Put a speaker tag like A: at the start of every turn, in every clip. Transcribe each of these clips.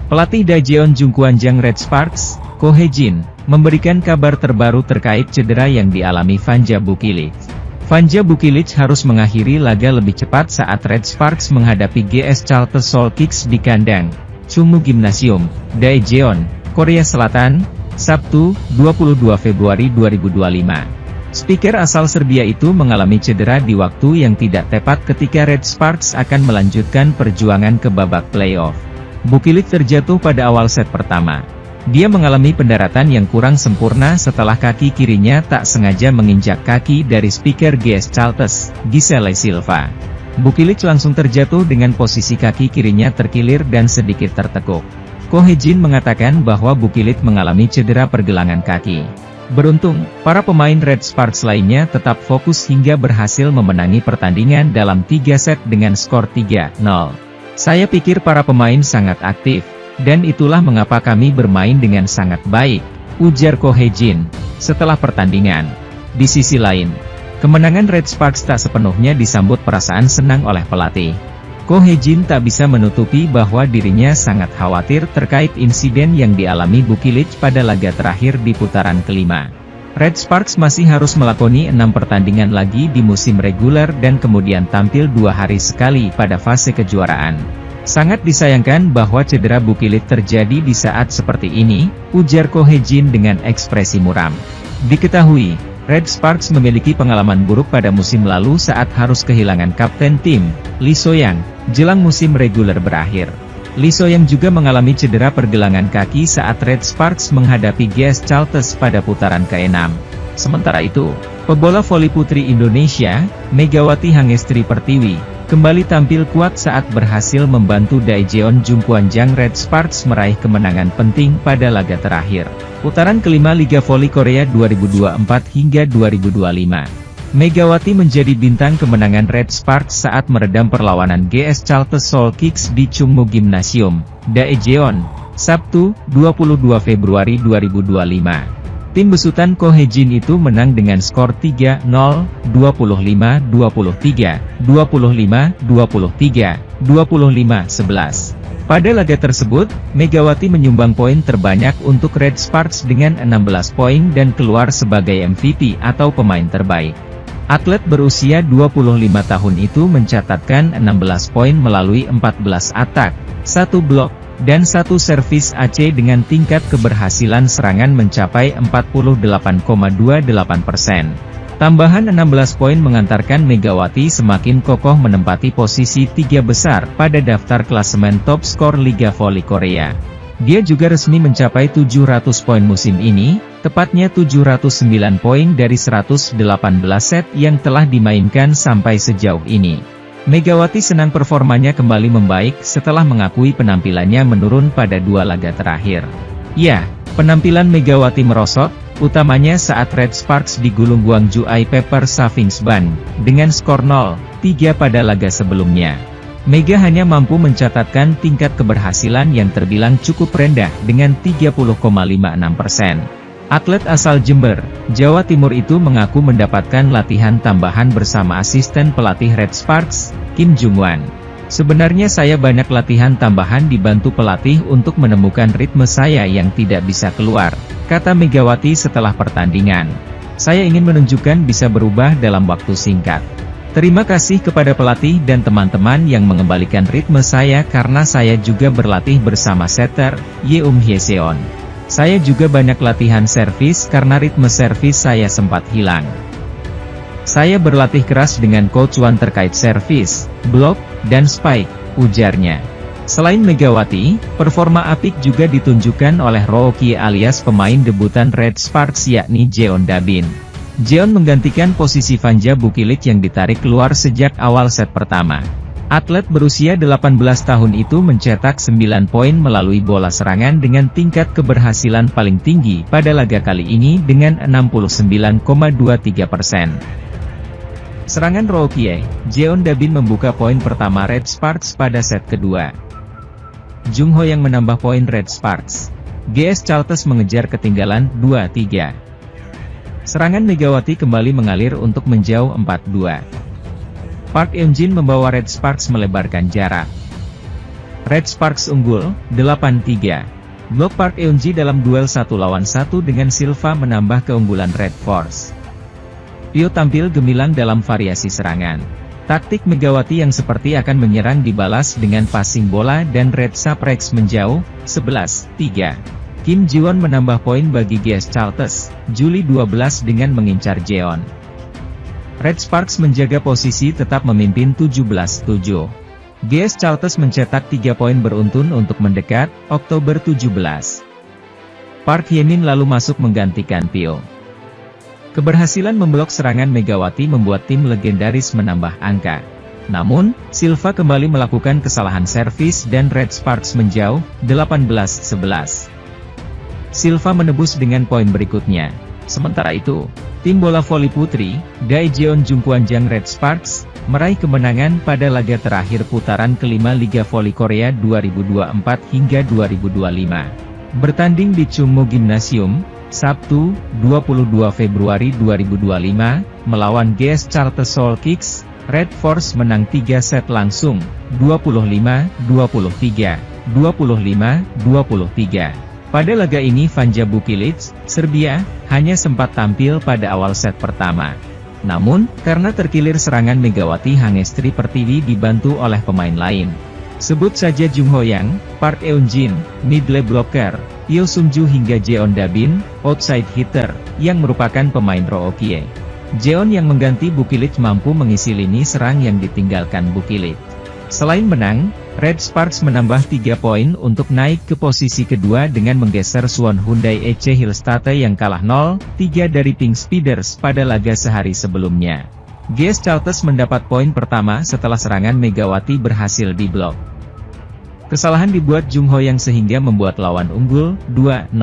A: Pelatih Daejeon Jungkwanjang Red Sparks, Ko Hye-jin, memberikan kabar terbaru terkait cedera yang dialami Vanja Bukilic. Vanja Bukilic harus mengakhiri laga lebih cepat saat Red Sparks menghadapi GS Charter Seoul Kicks di kandang Chungmu Gymnasium, Daejeon, Korea Selatan, Sabtu, 22 Februari 2025. Speaker asal Serbia itu mengalami cedera di waktu yang tidak tepat ketika Red Sparks akan melanjutkan perjuangan ke babak playoff. Bukilic terjatuh pada awal set pertama. Dia mengalami pendaratan yang kurang sempurna setelah kaki kirinya tak sengaja menginjak kaki dari speaker GS Charters, Giselle Silva. Bukilic langsung terjatuh dengan posisi kaki kirinya terkilir dan sedikit tertekuk. Ko Hye-jin mengatakan bahwa Bukilic mengalami cedera pergelangan kaki. Beruntung, para pemain Red Sparks lainnya tetap fokus hingga berhasil memenangi pertandingan dalam 3 set dengan skor 3-0. Saya pikir para pemain sangat aktif, dan itulah mengapa kami bermain dengan sangat baik, ujar Ko Hye-jin, setelah pertandingan. Di sisi lain, kemenangan Red Sparks tak sepenuhnya disambut perasaan senang oleh pelatih. Ko Hye-jin tak bisa menutupi bahwa dirinya sangat khawatir terkait insiden yang dialami Bukilic pada laga terakhir di putaran kelima. Red Sparks masih harus melakoni 6 pertandingan lagi di musim reguler dan kemudian tampil 2 hari sekali pada fase kejuaraan. Sangat disayangkan bahwa cedera Bukilic terjadi di saat seperti ini, ujar Ko Hye-jin dengan ekspresi muram. Diketahui, Red Sparks memiliki pengalaman buruk pada musim lalu saat harus kehilangan kapten tim, Lee So-young, jelang musim reguler berakhir. Lee So-young juga mengalami cedera pergelangan kaki saat Red Sparks menghadapi GS Charters pada putaran ke-6. Sementara itu, pebola voli putri Indonesia, Megawati Hangestri Pertiwi, kembali tampil kuat saat berhasil membantu Daejeon Jungkwanjang Red Sparks meraih kemenangan penting pada laga terakhir putaran kelima Liga Voli Korea 2024 hingga 2025. Megawati menjadi bintang kemenangan Red Sparks saat meredam perlawanan GS Charter Seoul Kicks di Chungmu Gymnasium, Daejeon, Sabtu, 22 Februari 2025. Tim besutan Ko Hye-jin itu menang dengan skor 3-0, 25-23, 25-23, 25-11. Pada laga tersebut, Megawati menyumbang poin terbanyak untuk Red Sparks dengan 16 poin dan keluar sebagai MVP atau pemain terbaik. Atlet berusia 25 tahun itu mencatatkan 16 poin melalui 14 atak, 1 blok, dan 1 servis AC dengan tingkat keberhasilan serangan mencapai 48,28%. Tambahan 16 poin mengantarkan Megawati semakin kokoh menempati posisi 3 besar pada daftar klasemen top skor Liga Voli Korea. Dia juga resmi mencapai 700 poin musim ini, tepatnya 709 poin dari 118 set yang telah dimainkan sampai sejauh ini. Megawati senang performanya kembali membaik setelah mengakui penampilannya menurun pada 2 laga terakhir. Ya, penampilan Megawati merosot, utamanya saat Red Sparks digulung Gwangju I Pepper Savings Bank, dengan skor 0-3 pada laga sebelumnya. Mega hanya mampu mencatatkan tingkat keberhasilan yang terbilang cukup rendah dengan 30,56%. Atlet asal Jember, Jawa Timur itu mengaku mendapatkan latihan tambahan bersama asisten pelatih Red Sparks, Kim Jung-wan. Sebenarnya saya banyak latihan tambahan dibantu pelatih untuk menemukan ritme saya yang tidak bisa keluar, kata Megawati setelah pertandingan. Saya ingin menunjukkan bisa berubah dalam waktu singkat. Terima kasih kepada pelatih dan teman-teman yang mengembalikan ritme saya karena saya juga berlatih bersama setter, Yeum Hye-seon. Saya juga banyak latihan servis karena ritme servis saya sempat hilang. Saya berlatih keras dengan Coach Wan terkait servis, blok, dan spike, ujarnya. Selain Megawati, performa apik juga ditunjukkan oleh Rookie alias pemain debutan Red Sparks yakni Jeon Dabin. Jeon menggantikan posisi Vanja Bukilic yang ditarik keluar sejak awal set pertama. Atlet berusia 18 tahun itu mencetak 9 poin melalui bola serangan dengan tingkat keberhasilan paling tinggi pada laga kali ini dengan 69,23%. Serangan Rookie, Jeon Dabin membuka poin pertama Red Sparks pada set kedua. Jung Ho yang menambah poin Red Sparks. GS Charters mengejar ketinggalan 2-3. Serangan Megawati kembali mengalir untuk menjauh 4-2. Park Eun-jin membawa Red Sparks melebarkan jarak. Red Sparks unggul, 8-3. Blok Park Eun-ji dalam duel 1 lawan 1 dengan Silva menambah keunggulan Red Force. Pyo tampil gemilang dalam variasi serangan. Taktik Megawati yang seperti akan menyerang dibalas dengan passing bola dan Red Sparks menjauh, 11-3. Kim Ji-won menambah poin bagi GS Charltes, Juli 12 dengan mengincar Jeon. Red Sparks menjaga posisi tetap memimpin 17-7. GS Charltes mencetak 3 poin beruntun untuk mendekat, Oktober 17. Park Hye-min lalu masuk menggantikan Pyo. Keberhasilan memblok serangan Megawati membuat tim legendaris menambah angka. Namun, Silva kembali melakukan kesalahan servis dan Red Sparks menjauh, 18-11. Silva menebus dengan poin berikutnya. Sementara itu, tim bola voli putri, Daejeon Jungkwanjang Red Sparks, meraih kemenangan pada laga terakhir putaran kelima Liga Voli Korea 2024 hingga 2025. Bertanding di Chungmu Gymnasium, Sabtu, 22 Februari 2025, melawan GS Charltes Seoul Kicks, Red Force menang 3 set langsung, 25-23, 25-23. Pada laga ini Vanja Bukilic, Serbia, hanya sempat tampil pada awal set pertama. Namun, karena terkilir serangan Megawati Hangestri Pertiwi dibantu oleh pemain lain. Sebut saja Jung Ho-yang, Park Eun-jin, middle blocker, Yo Sung-ju hingga Jeon Da-bin, outside hitter, yang merupakan pemain Rookie. Jeon yang mengganti Bukilic mampu mengisi lini serang yang ditinggalkan Bukilic. Selain menang, Red Sparks menambah 3 poin untuk naik ke posisi kedua dengan menggeser Suwon Hyundai EC Hillstate yang kalah 0-3 dari Pink Speeders pada laga sehari sebelumnya. GS Charltes mendapat poin pertama setelah serangan Megawati berhasil diblok. Kesalahan dibuat Jung Ho-yang sehingga membuat lawan unggul, 2-0.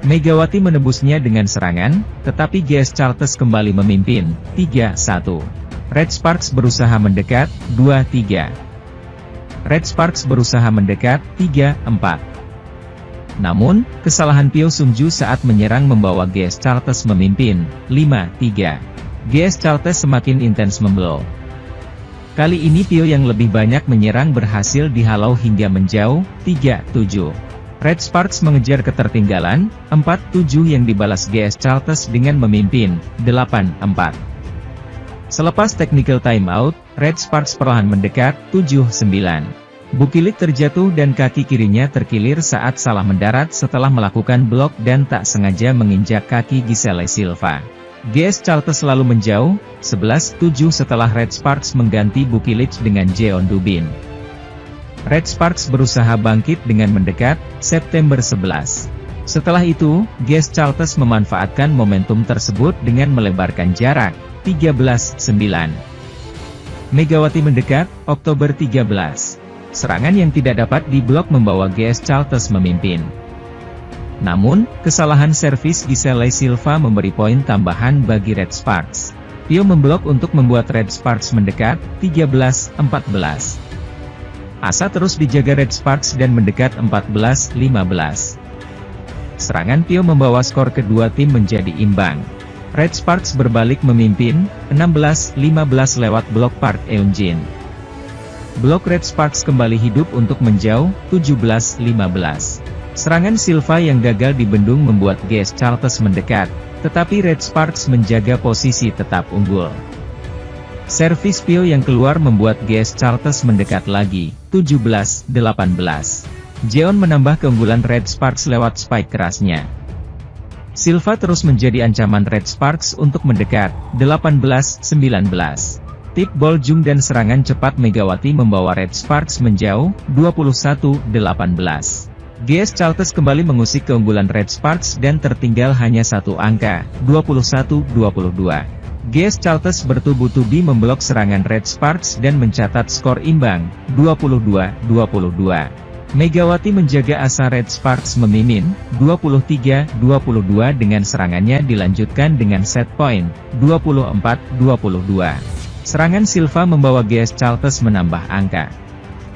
A: Megawati menebusnya dengan serangan, tetapi GS Charltes kembali memimpin, 3-1. Red Sparks berusaha mendekat, 2-3. Red Sparks berusaha mendekat, 3-4. Namun, kesalahan Pyo Sung-ju saat menyerang membawa GS Charltes memimpin, 5-3. GS Charltes semakin intens memblok. Kali ini Pyo yang lebih banyak menyerang berhasil dihalau hingga menjauh, 3-7. Red Sparks mengejar ketertinggalan, 4-7 yang dibalas GS Charltes dengan memimpin, 8-4. Selepas technical timeout, Red Sparks perlahan mendekat, 7-9. Bukilic terjatuh dan kaki kirinya terkilir saat salah mendarat setelah melakukan blok dan tak sengaja menginjak kaki Giselle Silva. GS Charltes selalu menjauh, 11-7 setelah Red Sparks mengganti Bukilic dengan Jeon Da-bin. Red Sparks berusaha bangkit dengan mendekat, September 11. Setelah itu, GS Charltes memanfaatkan momentum tersebut dengan melebarkan jarak, 13-9. Megawati mendekat, Oktober 13. Serangan yang tidak dapat diblok membawa GS Charltes memimpin. Namun, kesalahan servis Giselle Silva memberi poin tambahan bagi Red Sparks. Pyo memblok untuk membuat Red Sparks mendekat, 13-14. Asa terus dijaga Red Sparks dan mendekat 14-15. Serangan Pyo membawa skor kedua tim menjadi imbang. Red Sparks berbalik memimpin, 16-15 lewat blok Park Eun-jin. Blok Red Sparks kembali hidup untuk menjauh, 17-15. Serangan Silva yang gagal dibendung membuat GS Charltes mendekat, tetapi Red Sparks menjaga posisi tetap unggul. Servis Pyo yang keluar membuat GS Charltes mendekat lagi, 17-18. Jeon menambah keunggulan Red Sparks lewat spike kerasnya. Silva terus menjadi ancaman Red Sparks untuk mendekat, 18-19. Tip ball Jung dan serangan cepat Megawati membawa Red Sparks menjauh, 21-18. GS Charltes kembali mengusik keunggulan Red Sparks dan tertinggal hanya satu angka, 21-22. GS Charltes bertubi-tubi memblok serangan Red Sparks dan mencatat skor imbang, 22-22. Megawati menjaga asa Red Sparks memimpin, 23-22 dengan serangannya dilanjutkan dengan set point, 24-22. Serangan Silva membawa GS Charltes menambah angka.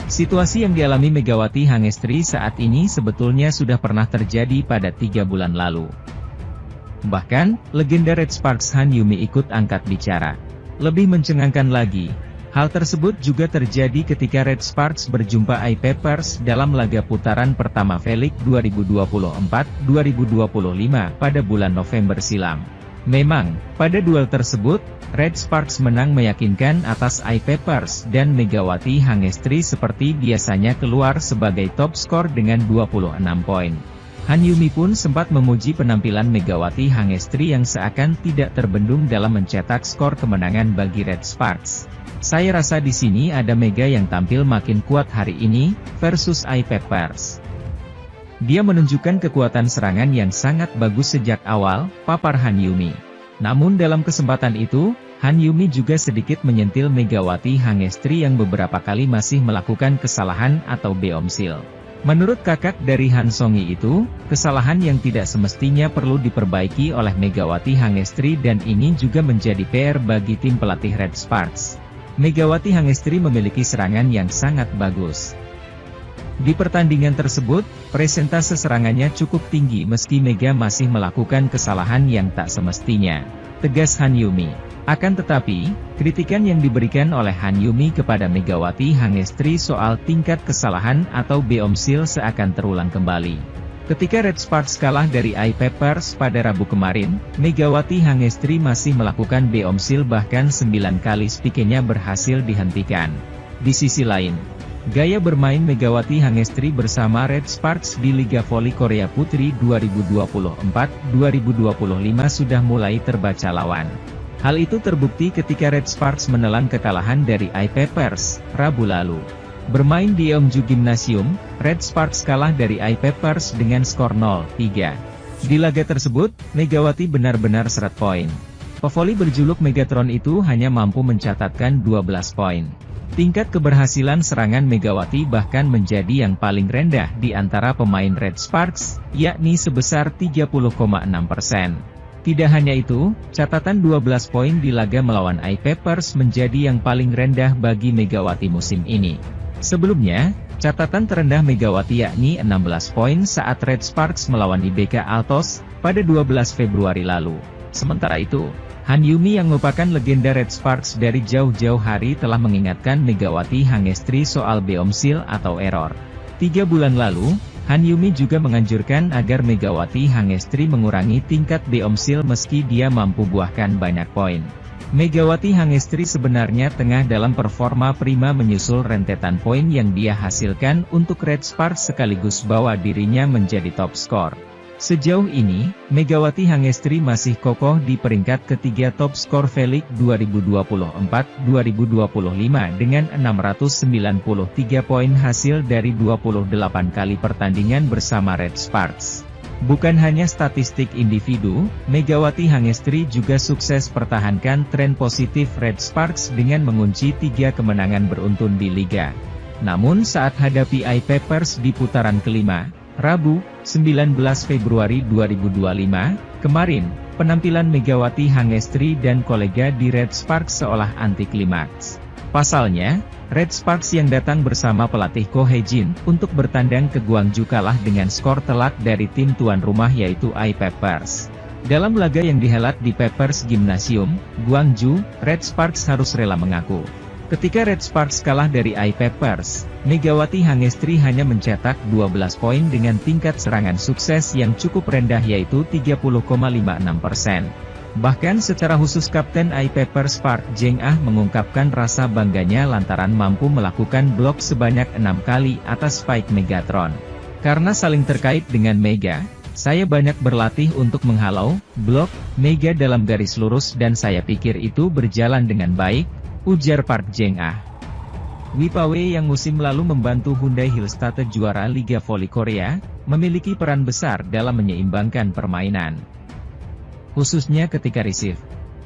A: Situasi yang dialami Megawati Hangestri saat ini sebetulnya sudah pernah terjadi pada 3 bulan lalu. Bahkan, legenda Red Sparks Han Yumi ikut angkat bicara. Lebih mencengangkan lagi, Hal tersebut juga terjadi ketika Red Sparks berjumpa I-Peppers dalam laga putaran pertama V-League 2024-2025 pada bulan November silam. Memang, pada duel tersebut, Red Sparks menang meyakinkan atas I-Peppers dan Megawati Hangestri seperti biasanya keluar sebagai top skor dengan 26 poin. Han Yumi pun sempat memuji penampilan Megawati Hangestri yang seakan tidak terbendung dalam mencetak skor kemenangan bagi Red Sparks. Saya rasa di sini ada Mega yang tampil makin kuat hari ini, versus I-Peppers. Dia menunjukkan kekuatan serangan yang sangat bagus sejak awal, papar Han Yumi. Namun dalam kesempatan itu, Han Yumi juga sedikit menyentil Megawati Hangestri yang beberapa kali masih melakukan kesalahan atau beomsil. Menurut kakak dari Han Songi itu, kesalahan yang tidak semestinya perlu diperbaiki oleh Megawati Hangestri dan ini juga menjadi PR bagi tim pelatih Red Sparks. Megawati Hangestri memiliki serangan yang sangat bagus. Di pertandingan tersebut, presentase serangannya cukup tinggi meski Mega masih melakukan kesalahan yang tak semestinya, tegas Han Yumi. Akan tetapi, kritikan yang diberikan oleh Han Yumi kepada Megawati Hangestri soal tingkat kesalahan atau beomsil seakan terulang kembali. Ketika Red Sparks kalah dari I-Peppers pada Rabu kemarin, Megawati Hangestri masih melakukan beomsil bahkan 9 kali spikenya berhasil dihentikan. Di sisi lain, gaya bermain Megawati Hangestri bersama Red Sparks di Liga Voli Korea Putri 2024-2025 sudah mulai terbaca lawan. Hal itu terbukti ketika Red Sparks menelan kekalahan dari I-Peppers, Rabu lalu. Bermain di Yeongju Gymnasium, Red Sparks kalah dari I-Peppers dengan skor 0-3. Di laga tersebut, Megawati benar-benar seret poin. Pevoli berjuluk Megatron itu hanya mampu mencatatkan 12 poin. Tingkat keberhasilan serangan Megawati bahkan menjadi yang paling rendah di antara pemain Red Sparks, yakni sebesar 30,6%. Tidak hanya itu, catatan 12 poin di laga melawan I-Peppers menjadi yang paling rendah bagi Megawati musim ini. Sebelumnya, catatan terendah Megawati yakni 16 poin saat Red Sparks melawan IBK Altos pada 12 Februari lalu. Sementara itu, Han Yumi yang merupakan legenda Red Sparks dari jauh-jauh hari telah mengingatkan Megawati Hangestri soal beomsil atau error. 3 bulan lalu, Han Yumi juga menganjurkan agar Megawati Hangestri mengurangi tingkat beomsil meski dia mampu buahkan banyak poin. Megawati Hangestri sebenarnya tengah dalam performa prima menyusul rentetan poin yang dia hasilkan untuk Red Sparks sekaligus bawa dirinya menjadi top skor. Sejauh ini, Megawati Hangestri masih kokoh di peringkat ketiga top skor V-League 2024-2025 dengan 693 poin hasil dari 28 kali pertandingan bersama Red Sparks. Bukan hanya statistik individu, Megawati Hangestri juga sukses pertahankan tren positif Red Sparks dengan mengunci 3 kemenangan beruntun di Liga. Namun saat hadapi I-Peppers di putaran kelima, Rabu, 19 Februari 2025, kemarin, penampilan Megawati Hangestri dan kolega di Red Sparks seolah anti klimaks. Pasalnya, Red Sparks yang datang bersama pelatih Ko Hye-jin untuk bertandang ke Gwangju kalah dengan skor telak dari tim tuan rumah yaitu I-Peppers. Dalam laga yang dihelat di Peppers Gymnasium, Gwangju, Red Sparks harus rela mengaku. Ketika Red Sparks kalah dari I-Peppers, Megawati Hangestri hanya mencetak 12 poin dengan tingkat serangan sukses yang cukup rendah yaitu 30,56%. Bahkan secara khusus Kapten I-Peppers Park Jeng-ah mengungkapkan rasa bangganya lantaran mampu melakukan blok sebanyak 6 kali atas spike Megatron. Karena saling terkait dengan Mega, saya banyak berlatih untuk menghalau, blok, Mega dalam garis lurus dan saya pikir itu berjalan dengan baik, ujar Park Jeng-ah. Wipawe yang musim lalu membantu Hyundai Hillstate juara Liga Voli Korea, memiliki peran besar dalam menyeimbangkan permainan. Khususnya ketika receive.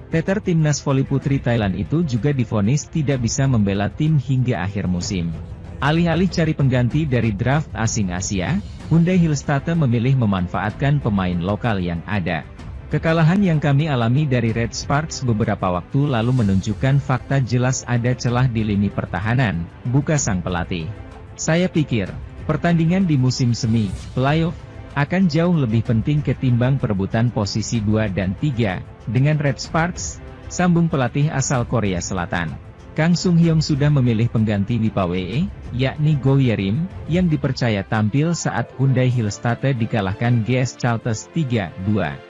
A: Teter timnas voli putri Thailand itu juga divonis tidak bisa membela tim hingga akhir musim. Alih-alih cari pengganti dari draft asing Asia, Hyundai Hillstate memilih memanfaatkan pemain lokal yang ada. Kekalahan yang kami alami dari Red Sparks beberapa waktu lalu menunjukkan fakta jelas ada celah di lini pertahanan, buka sang pelatih. Saya pikir, pertandingan di musim semi, playoff, akan jauh lebih penting ketimbang perebutan posisi 2 dan 3, dengan Red Sparks, sambung pelatih asal Korea Selatan.
B: Kang Sung Hyung sudah memilih pengganti di PAWE, yakni Go Yerim, yang dipercaya tampil saat Hyundai Hillstate dikalahkan GS Chalters 3-2.